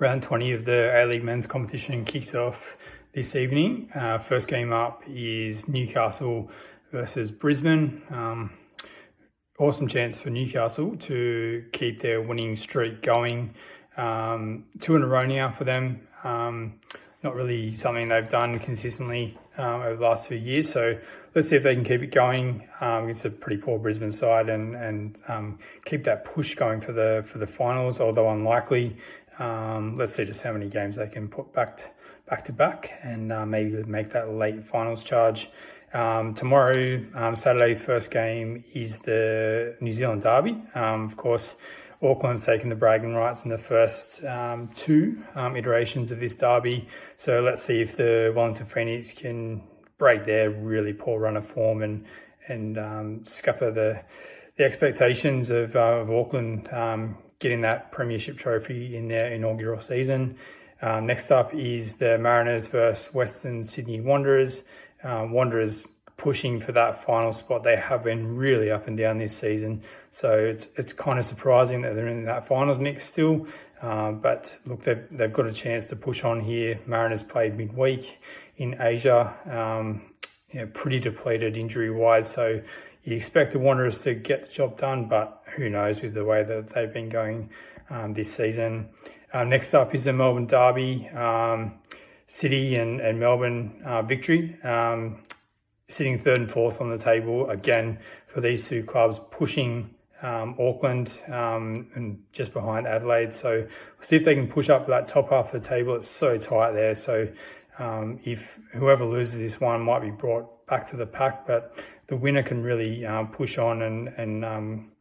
Round 20 of the A-League men's competition kicks off this evening. First game up is Newcastle versus Brisbane. Awesome chance for Newcastle to keep their winning streak going. 2 in a row now for them. Not really something they've done consistently over the last few years. So let's see if they can keep it going against a pretty poor Brisbane side and keep that push going for the finals, although unlikely. Let's see just how many games they can put back to back and maybe make that late finals charge. Tomorrow, Saturday, first game is the New Zealand derby. Of course, Auckland's taken the bragging rights in the first 2 iterations of this derby. So let's see if the Wellington Phoenix can break their really poor run of form and scupper the expectations of Auckland getting that premiership trophy in their inaugural season. Next up is the Mariners versus Western Sydney Wanderers. Wanderers pushing for that final spot. They have been really up and down this season, so it's kind of surprising that they're in that finals mix still. But look, they've got a chance to push on here. Mariners played midweek in Asia, pretty depleted injury-wise, so you expect the Wanderers to get the job done, but who knows with the way that they've been going this season. Next up is the Melbourne derby. City and Melbourne victory. Sitting 3rd and 4th on the table again for these 2 clubs, pushing Auckland and just behind Adelaide. So we'll see if they can push up that top half of the table. It's so tight there. So if whoever loses this one might be brought back to the pack, but the winner can really push on and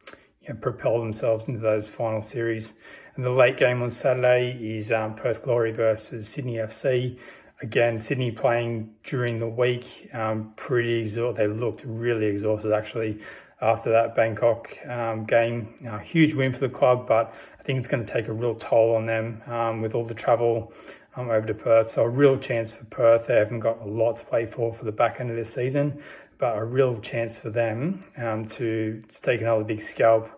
propel themselves into those final series. And the late game on Saturday is Perth Glory versus Sydney FC. Again, Sydney playing during the week, pretty exhausted. They looked really exhausted actually after that Bangkok game. Huge win for the club, but I think it's going to take a real toll on them with all the travel over to Perth. So a real chance for Perth. They haven't got a lot to play for the back end of this season, but a real chance for them to take another big scalp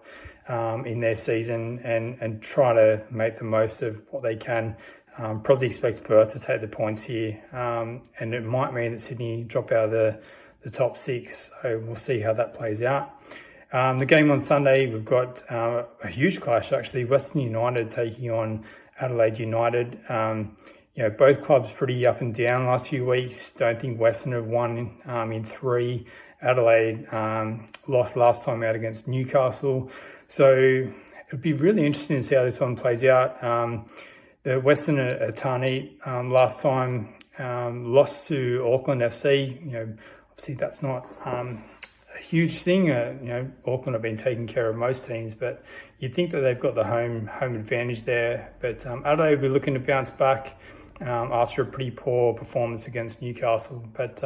in their season and try to make the most of what they can. Probably expect Perth to take the points here, and it might mean that Sydney drop out of the top 6. So we'll see how that plays out. The game on Sunday, we've got a huge clash actually. Western United taking on Adelaide United. Both clubs pretty up and down last few weeks. Don't think Western have won in 3. Adelaide lost last time out against Newcastle. So it'd be really interesting to see how this one plays out. The Western Atani last time lost to Auckland FC. Obviously that's not a huge thing. Auckland have been taking care of most teams, but you'd think that they've got the home advantage there. But Adelaide will be looking to bounce back after a pretty poor performance against Newcastle. But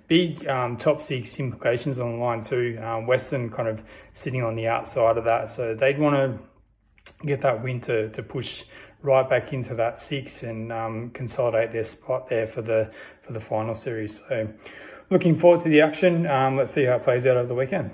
big top 6 implications on the line too. Western kind of sitting on the outside of that, so they'd want to get that win to push right back into that 6 and consolidate their spot there for the final series. So looking forward to the action. Let's see how it plays out over the weekend.